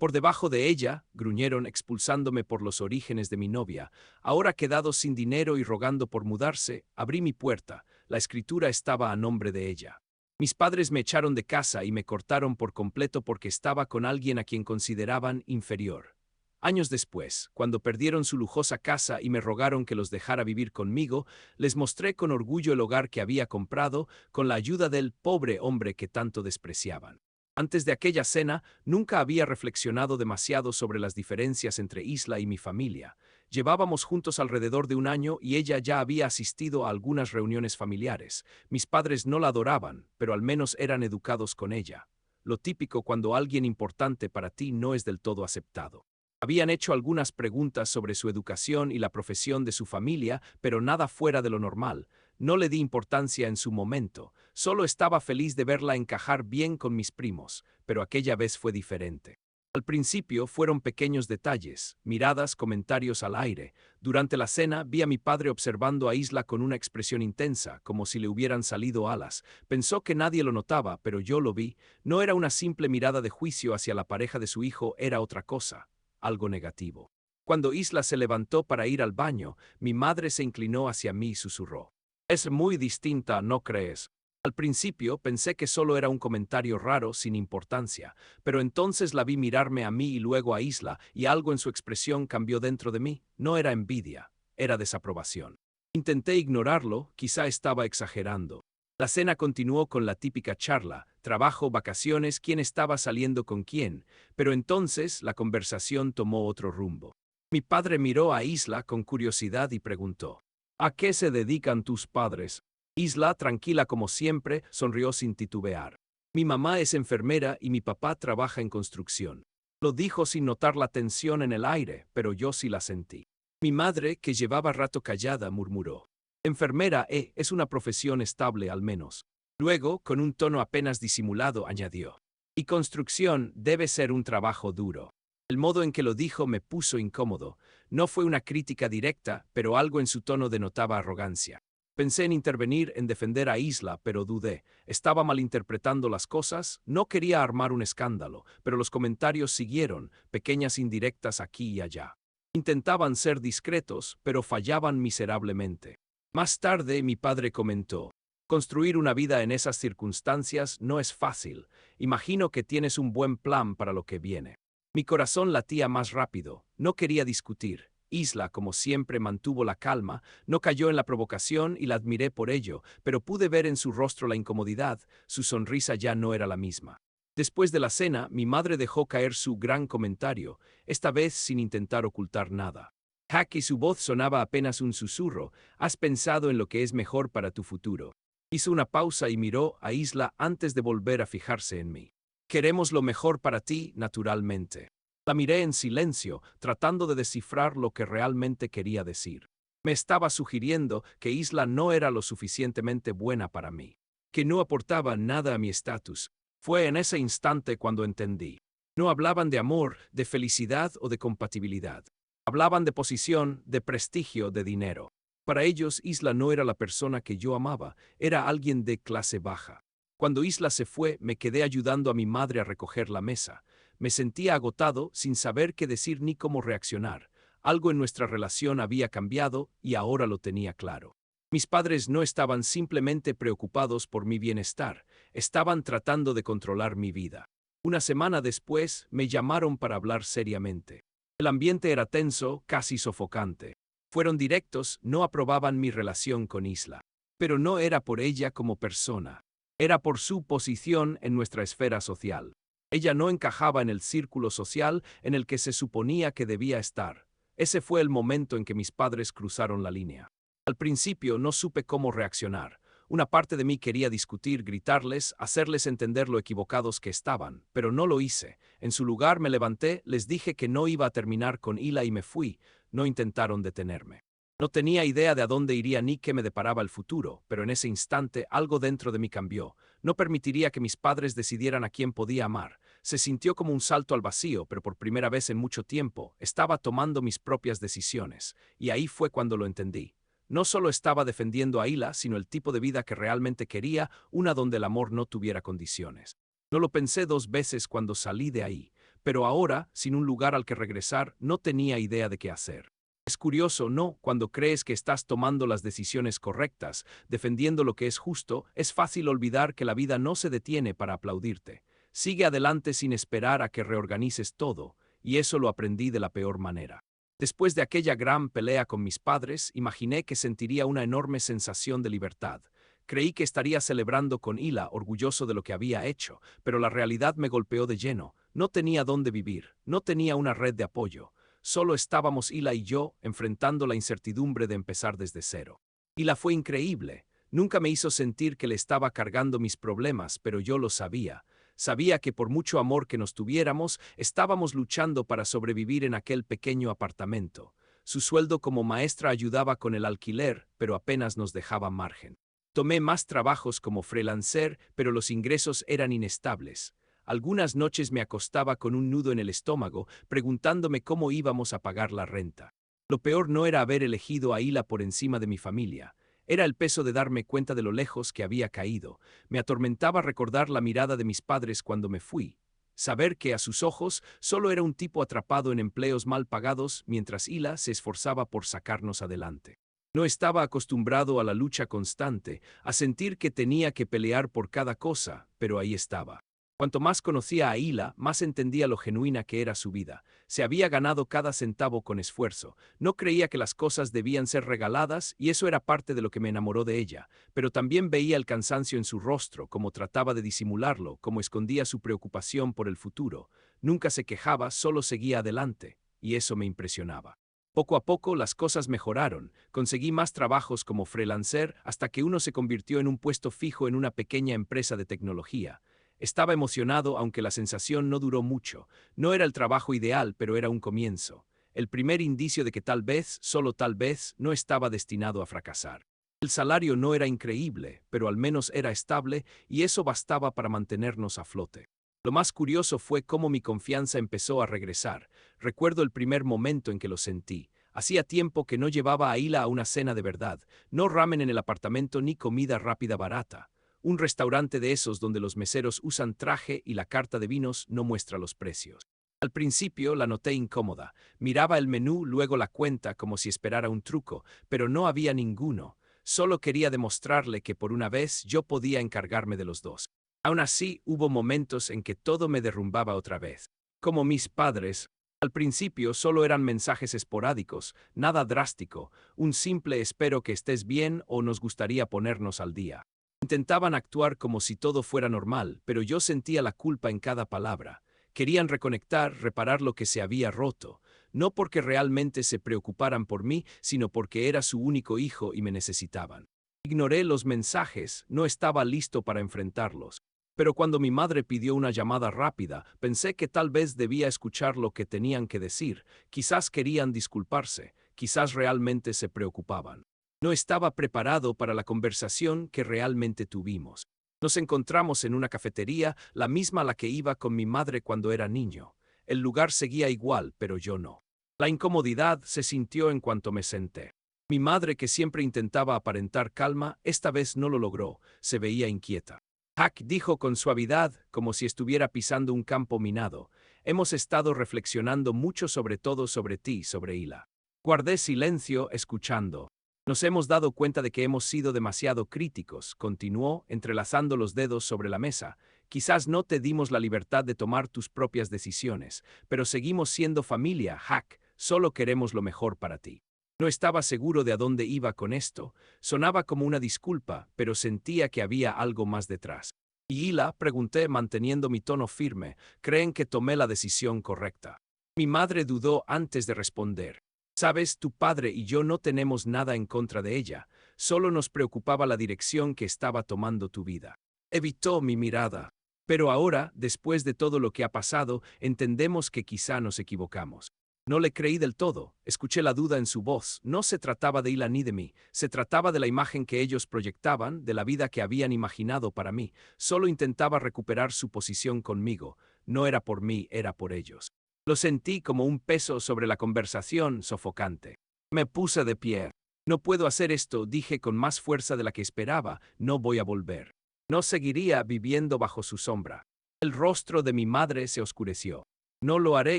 Por debajo de ella, gruñeron expulsándome por los orígenes de mi novia. Ahora quedado sin dinero y rogando por mudarse, abrí mi puerta. La escritura estaba a nombre de ella. Mis padres me echaron de casa y me cortaron por completo porque estaba con alguien a quien consideraban inferior. Años después, cuando perdieron su lujosa casa y me rogaron que los dejara vivir conmigo, les mostré con orgullo el hogar que había comprado con la ayuda del pobre hombre que tanto despreciaban. Antes de aquella cena, nunca había reflexionado demasiado sobre las diferencias entre Isla y mi familia. Llevábamos juntos alrededor de un año y ella ya había asistido a algunas reuniones familiares. Mis padres no la adoraban, pero al menos eran educados con ella. Lo típico cuando alguien importante para ti no es del todo aceptado. Habían hecho algunas preguntas sobre su educación y la profesión de su familia, pero nada fuera de lo normal. No le di importancia en su momento, solo estaba feliz de verla encajar bien con mis primos, pero aquella vez fue diferente. Al principio fueron pequeños detalles, miradas, comentarios al aire. Durante la cena vi a mi padre observando a Isla con una expresión intensa, como si le hubieran salido alas. Pensó que nadie lo notaba, pero yo lo vi. No era una simple mirada de juicio hacia la pareja de su hijo, era otra cosa, algo negativo. Cuando Isla se levantó para ir al baño, mi madre se inclinó hacia mí y susurró: «Es muy distinta, ¿no crees?». Al principio pensé que solo era un comentario raro, sin importancia, pero entonces la vi mirarme a mí y luego a Isla, y algo en su expresión cambió dentro de mí. No era envidia, era desaprobación. Intenté ignorarlo, quizá estaba exagerando. La cena continuó con la típica charla, trabajo, vacaciones, quién estaba saliendo con quién, pero entonces la conversación tomó otro rumbo. Mi padre miró a Isla con curiosidad y preguntó: «¿A qué se dedican tus padres?». Isla, tranquila como siempre, sonrió sin titubear. «Mi mamá es enfermera y mi papá trabaja en construcción». Lo dijo sin notar la tensión en el aire, pero yo sí la sentí. Mi madre, que llevaba rato callada, murmuró: «Enfermera, es una profesión estable al menos». Luego, con un tono apenas disimulado, añadió: «Y construcción debe ser un trabajo duro». El modo en que lo dijo me puso incómodo. No fue una crítica directa, pero algo en su tono denotaba arrogancia. Pensé en intervenir, en defender a Isla, pero dudé. ¿Estaba malinterpretando las cosas? No quería armar un escándalo, pero los comentarios siguieron, pequeñas indirectas aquí y allá. Intentaban ser discretos, pero fallaban miserablemente. Más tarde, mi padre comentó: «Construir una vida en esas circunstancias no es fácil. Imagino que tienes un buen plan para lo que viene». Mi corazón latía más rápido. No quería discutir. Isla, como siempre, mantuvo la calma, no cayó en la provocación y la admiré por ello, pero pude ver en su rostro la incomodidad, su sonrisa ya no era la misma. Después de la cena, mi madre dejó caer su gran comentario, esta vez sin intentar ocultar nada. Hack y su voz sonaba apenas un susurro: «¿Has pensado en lo que es mejor para tu futuro?». Hizo una pausa y miró a Isla antes de volver a fijarse en mí. «Queremos lo mejor para ti, naturalmente». La miré en silencio, tratando de descifrar lo que realmente quería decir. Me estaba sugiriendo que Isla no era lo suficientemente buena para mí, que no aportaba nada a mi estatus. Fue en ese instante cuando entendí. No hablaban de amor, de felicidad o de compatibilidad. Hablaban de posición, de prestigio, de dinero. Para ellos, Isla no era la persona que yo amaba, era alguien de clase baja. Cuando Isla se fue, me quedé ayudando a mi madre a recoger la mesa. Me sentía agotado, sin saber qué decir ni cómo reaccionar. Algo en nuestra relación había cambiado y ahora lo tenía claro. Mis padres no estaban simplemente preocupados por mi bienestar, estaban tratando de controlar mi vida. Una semana después, me llamaron para hablar seriamente. El ambiente era tenso, casi sofocante. Fueron directos, no aprobaban mi relación con Isla. Pero no era por ella como persona. Era por su posición en nuestra esfera social. Ella no encajaba en el círculo social en el que se suponía que debía estar. Ese fue el momento en que mis padres cruzaron la línea. Al principio no supe cómo reaccionar. Una parte de mí quería discutir, gritarles, hacerles entender lo equivocados que estaban, pero no lo hice. En su lugar me levanté, les dije que no iba a terminar con Isla y me fui. No intentaron detenerme. No tenía idea de a dónde iría ni qué me deparaba el futuro, pero en ese instante algo dentro de mí cambió. No permitiría que mis padres decidieran a quién podía amar. Se sintió como un salto al vacío, pero por primera vez en mucho tiempo estaba tomando mis propias decisiones, y ahí fue cuando lo entendí. No solo estaba defendiendo a Isla, sino el tipo de vida que realmente quería, una donde el amor no tuviera condiciones. No lo pensé dos veces cuando salí de ahí. pero ahora, sin un lugar al que regresar, no tenía idea de qué hacer. Es curioso, ¿no? Cuando crees que estás tomando las decisiones correctas, defendiendo lo que es justo, es fácil olvidar que la vida no se detiene para aplaudirte. Sigue adelante sin esperar a que reorganices todo, y eso lo aprendí de la peor manera. Después de aquella gran pelea con mis padres, imaginé que sentiría una enorme sensación de libertad. Creí que estaría celebrando con Hila, orgulloso de lo que había hecho, pero la realidad me golpeó de lleno. No tenía dónde vivir, no tenía una red de apoyo. Solo estábamos Hila y yo enfrentando la incertidumbre de empezar desde cero. Hila fue increíble. Nunca me hizo sentir que le estaba cargando mis problemas, pero yo lo sabía. Sabía que por mucho amor que nos tuviéramos, estábamos luchando para sobrevivir en aquel pequeño apartamento. Su sueldo como maestra ayudaba con el alquiler, pero apenas nos dejaba margen. Tomé más trabajos como freelancer, pero los ingresos eran inestables. Algunas noches me acostaba con un nudo en el estómago, preguntándome cómo íbamos a pagar la renta. Lo peor no era haber elegido a Hila por encima de mi familia. Era el peso de darme cuenta de lo lejos que había caído. Me atormentaba recordar la mirada de mis padres cuando me fui. Saber que a sus ojos solo era un tipo atrapado en empleos mal pagados mientras Hila se esforzaba por sacarnos adelante. No estaba acostumbrado a la lucha constante, a sentir que tenía que pelear por cada cosa, pero ahí estaba. Cuanto más conocía a Hila, más entendía lo genuina que era su vida. Se había ganado cada centavo con esfuerzo. No creía que las cosas debían ser regaladas y eso era parte de lo que me enamoró de ella. Pero también veía el cansancio en su rostro, cómo trataba de disimularlo, cómo escondía su preocupación por el futuro. Nunca se quejaba, solo seguía adelante. Y eso me impresionaba. Poco a poco las cosas mejoraron. Conseguí más trabajos como freelancer hasta que uno se convirtió en un puesto fijo en una pequeña empresa de tecnología. Estaba emocionado, aunque la sensación no duró mucho. No era el trabajo ideal, pero era un comienzo. El primer indicio de que tal vez, solo tal vez, no estaba destinado a fracasar. El salario no era increíble, pero al menos era estable y eso bastaba para mantenernos a flote. Lo más curioso fue cómo mi confianza empezó a regresar. Recuerdo el primer momento en que lo sentí. Hacía tiempo que no llevaba a Hila a una cena de verdad, no ramen en el apartamento ni comida rápida barata. Un restaurante de esos donde los meseros usan traje y la carta de vinos no muestra los precios. Al principio la noté incómoda. Miraba el menú, luego la cuenta como si esperara un truco, pero no había ninguno. Solo quería demostrarle que por una vez yo podía encargarme de los dos. Aún así, hubo momentos en que todo me derrumbaba otra vez. Como mis padres. Al principio solo eran mensajes esporádicos, nada drástico, un simple espero que estés bien o nos gustaría ponernos al día. Intentaban actuar como si todo fuera normal, pero yo sentía la culpa en cada palabra. Querían reconectar, reparar lo que se había roto, no porque realmente se preocuparan por mí, sino porque era su único hijo y me necesitaban. Ignoré los mensajes, no estaba listo para enfrentarlos. Pero cuando mi madre pidió una llamada rápida, pensé que tal vez debía escuchar lo que tenían que decir. Quizás querían disculparse, quizás realmente se preocupaban. No estaba preparado para la conversación que realmente tuvimos. Nos encontramos en una cafetería, la misma a la que iba con mi madre cuando era niño. El lugar seguía igual, pero yo no. La incomodidad se sintió en cuanto me senté. Mi madre, que siempre intentaba aparentar calma, esta vez no lo logró, se veía inquieta. Hack dijo con suavidad, como si estuviera pisando un campo minado: hemos estado reflexionando mucho sobre todo sobre ti, sobre Hila. Guardé silencio, escuchando. Nos hemos dado cuenta de que hemos sido demasiado críticos, continuó, entrelazando los dedos sobre la mesa. Quizás no te dimos la libertad de tomar tus propias decisiones, pero seguimos siendo familia, Hack, solo queremos lo mejor para ti. No estaba seguro de a dónde iba con esto. Sonaba como una disculpa, pero sentía que había algo más detrás. ¿Y Hila?, pregunté manteniendo mi tono firme. ¿Creen que tomé la decisión correcta? Mi madre dudó antes de responder. Sabes, tu padre y yo no tenemos nada en contra de ella. Solo nos preocupaba la dirección que estaba tomando tu vida. Evitó mi mirada. Pero ahora, después de todo lo que ha pasado, entendemos que quizá nos equivocamos. No le creí del todo, escuché la duda en su voz. No se trataba de Hila ni de mí, se trataba de la imagen que ellos proyectaban, de la vida que habían imaginado para mí. Solo intentaba recuperar su posición conmigo. No era por mí, era por ellos. Lo sentí como un peso sobre la conversación, sofocante. Me puse de pie. No puedo hacer esto, dije con más fuerza de la que esperaba. No voy a volver. No seguiría viviendo bajo su sombra. El rostro de mi madre se oscureció. No lo haré,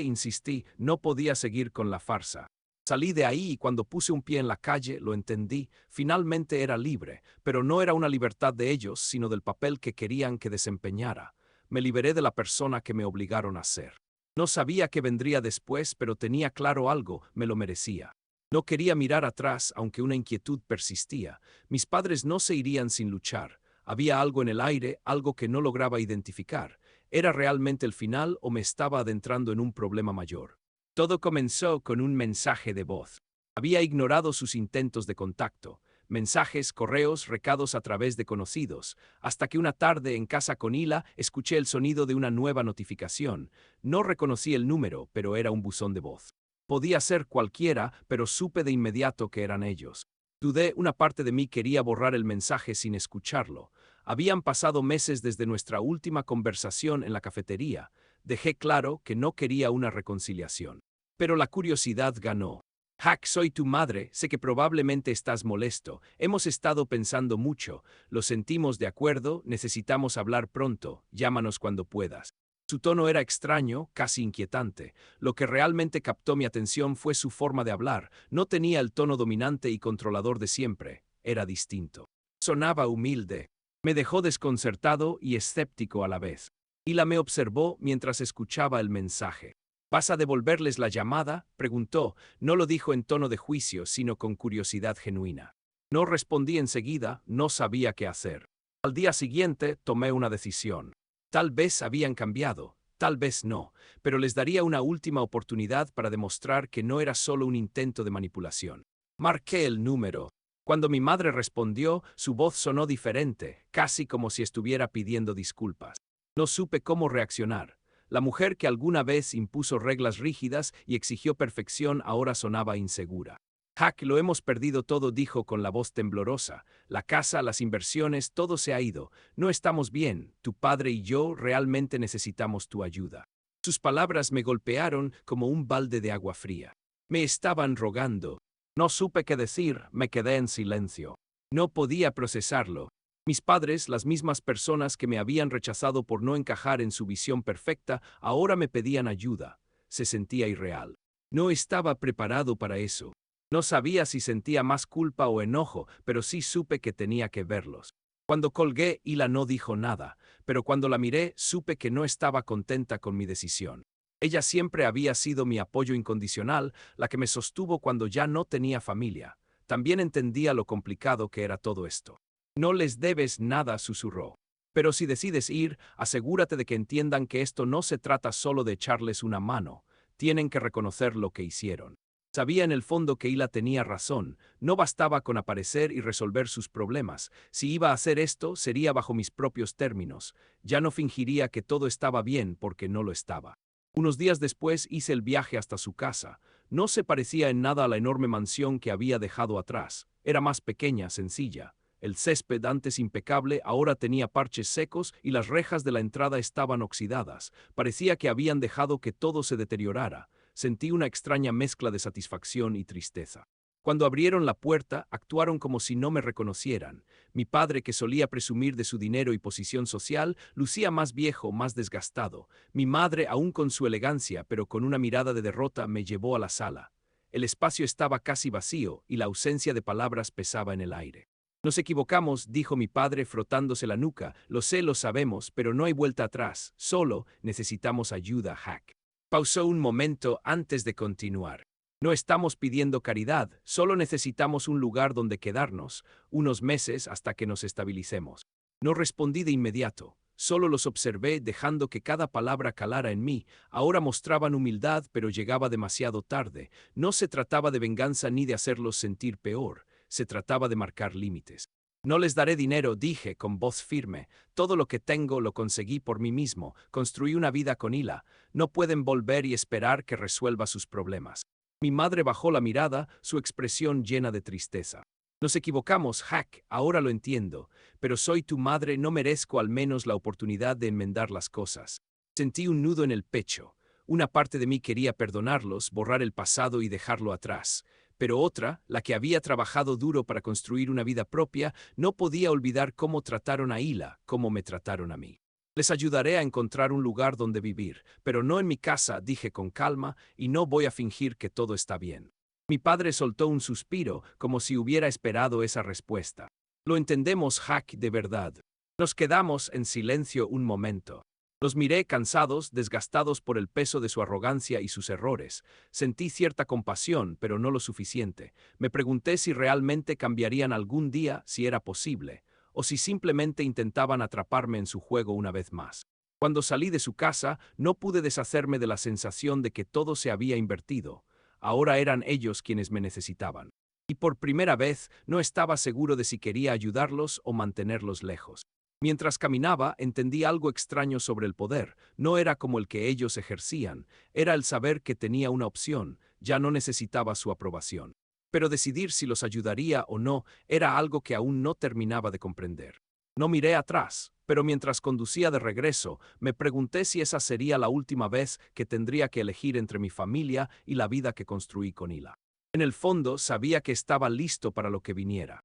insistí, no podía seguir con la farsa. Salí de ahí y cuando puse un pie en la calle lo entendí, finalmente era libre, pero no era una libertad de ellos, sino del papel que querían que desempeñara. Me liberé de la persona que me obligaron a ser. No sabía qué vendría después, pero tenía claro algo, me lo merecía. No quería mirar atrás, aunque una inquietud persistía. Mis padres no se irían sin luchar. Había algo en el aire, algo que no lograba identificar. ¿Era realmente el final o me estaba adentrando en un problema mayor? Todo comenzó con un mensaje de voz. Había ignorado sus intentos de contacto, mensajes, correos, recados a través de conocidos, hasta que una tarde en casa con Hila escuché el sonido de una nueva notificación. No reconocí el número, pero era un buzón de voz. Podía ser cualquiera, pero supe de inmediato que eran ellos. Dudé, una parte de mí quería borrar el mensaje sin escucharlo. Habían pasado meses desde nuestra última conversación en la cafetería. Dejé claro que no quería una reconciliación. Pero la curiosidad ganó. Hack, soy tu madre, sé que probablemente estás molesto. Hemos estado pensando mucho. Lo sentimos, de acuerdo, necesitamos hablar pronto. Llámanos cuando puedas. Su tono era extraño, casi inquietante. Lo que realmente captó mi atención fue su forma de hablar. No tenía el tono dominante y controlador de siempre. Era distinto. Sonaba humilde. Me dejó desconcertado y escéptico a la vez. Hila me observó mientras escuchaba el mensaje. ¿Vas a devolverles la llamada?, preguntó. No lo dijo en tono de juicio, sino con curiosidad genuina. No respondí enseguida, no sabía qué hacer. Al día siguiente tomé una decisión. Tal vez habían cambiado, tal vez no, pero les daría una última oportunidad para demostrar que no era solo un intento de manipulación. Marqué el número. Cuando mi madre respondió, su voz sonó diferente, casi como si estuviera pidiendo disculpas. No supe cómo reaccionar. La mujer que alguna vez impuso reglas rígidas y exigió perfección ahora sonaba insegura. Hack, lo hemos perdido todo, dijo con la voz temblorosa. La casa, las inversiones, todo se ha ido. No estamos bien. Tu padre y yo realmente necesitamos tu ayuda. Sus palabras me golpearon como un balde de agua fría. Me estaban rogando. No supe qué decir, me quedé en silencio. No podía procesarlo. Mis padres, las mismas personas que me habían rechazado por no encajar en su visión perfecta, ahora me pedían ayuda. Se sentía irreal. No estaba preparado para eso. No sabía si sentía más culpa o enojo, pero sí supe que tenía que verlos. Cuando colgué, Hila no dijo nada, pero cuando la miré, supe que no estaba contenta con mi decisión. Ella siempre había sido mi apoyo incondicional, la que me sostuvo cuando ya no tenía familia. También entendía lo complicado que era todo esto. No les debes nada, susurró. Pero si decides ir, asegúrate de que entiendan que esto no se trata solo de echarles una mano. Tienen que reconocer lo que hicieron. Sabía en el fondo que Hila tenía razón. No bastaba con aparecer y resolver sus problemas. Si iba a hacer esto, sería bajo mis propios términos. Ya no fingiría que todo estaba bien porque no lo estaba. Unos días después hice el viaje hasta su casa. No se parecía en nada a la enorme mansión que había dejado atrás. Era más pequeña, sencilla. El césped, antes impecable, ahora tenía parches secos y las rejas de la entrada estaban oxidadas. Parecía que habían dejado que todo se deteriorara. Sentí una extraña mezcla de satisfacción y tristeza. Cuando abrieron la puerta, actuaron como si no me reconocieran. Mi padre, que solía presumir de su dinero y posición social, lucía más viejo, más desgastado. Mi madre, aún con su elegancia, pero con una mirada de derrota, me llevó a la sala. El espacio estaba casi vacío y la ausencia de palabras pesaba en el aire. Nos equivocamos, dijo mi padre frotándose la nuca. Lo sé, lo sabemos, pero no hay vuelta atrás. Solo necesitamos ayuda, Hack. Pausó un momento antes de continuar. No estamos pidiendo caridad, solo necesitamos un lugar donde quedarnos, unos meses hasta que nos estabilicemos. No respondí de inmediato, solo los observé dejando que cada palabra calara en mí. Ahora mostraban humildad, pero llegaba demasiado tarde. No se trataba de venganza ni de hacerlos sentir peor. Se trataba de marcar límites. No les daré dinero, dije con voz firme. Todo lo que tengo lo conseguí por mí mismo. Construí una vida con Hila. No pueden volver y esperar que resuelva sus problemas. Mi madre bajó la mirada, su expresión llena de tristeza. Nos equivocamos, Hack, ahora lo entiendo. Pero soy tu madre, no merezco al menos la oportunidad de enmendar las cosas. Sentí un nudo en el pecho. Una parte de mí quería perdonarlos, borrar el pasado y dejarlo atrás. Pero otra, la que había trabajado duro para construir una vida propia, no podía olvidar cómo trataron a Hila, cómo me trataron a mí. Les ayudaré a encontrar un lugar donde vivir, pero no en mi casa, dije con calma, y no voy a fingir que todo está bien. Mi padre soltó un suspiro, como si hubiera esperado esa respuesta. Lo entendemos, Jack, de verdad. Nos quedamos en silencio un momento. Los miré cansados, desgastados por el peso de su arrogancia y sus errores. Sentí cierta compasión, pero no lo suficiente. Me pregunté si realmente cambiarían algún día, si era posible, o si simplemente intentaban atraparme en su juego una vez más. Cuando salí de su casa, no pude deshacerme de la sensación de que todo se había invertido. Ahora eran ellos quienes me necesitaban. Y por primera vez no estaba seguro de si quería ayudarlos o mantenerlos lejos. Mientras caminaba, entendí algo extraño sobre el poder. No era como el que ellos ejercían, era el saber que tenía una opción, ya no necesitaba su aprobación. Pero decidir si los ayudaría o no era algo que aún no terminaba de comprender. No miré atrás, pero mientras conducía de regreso, me pregunté si esa sería la última vez que tendría que elegir entre mi familia y la vida que construí con Ila. En el fondo, sabía que estaba listo para lo que viniera.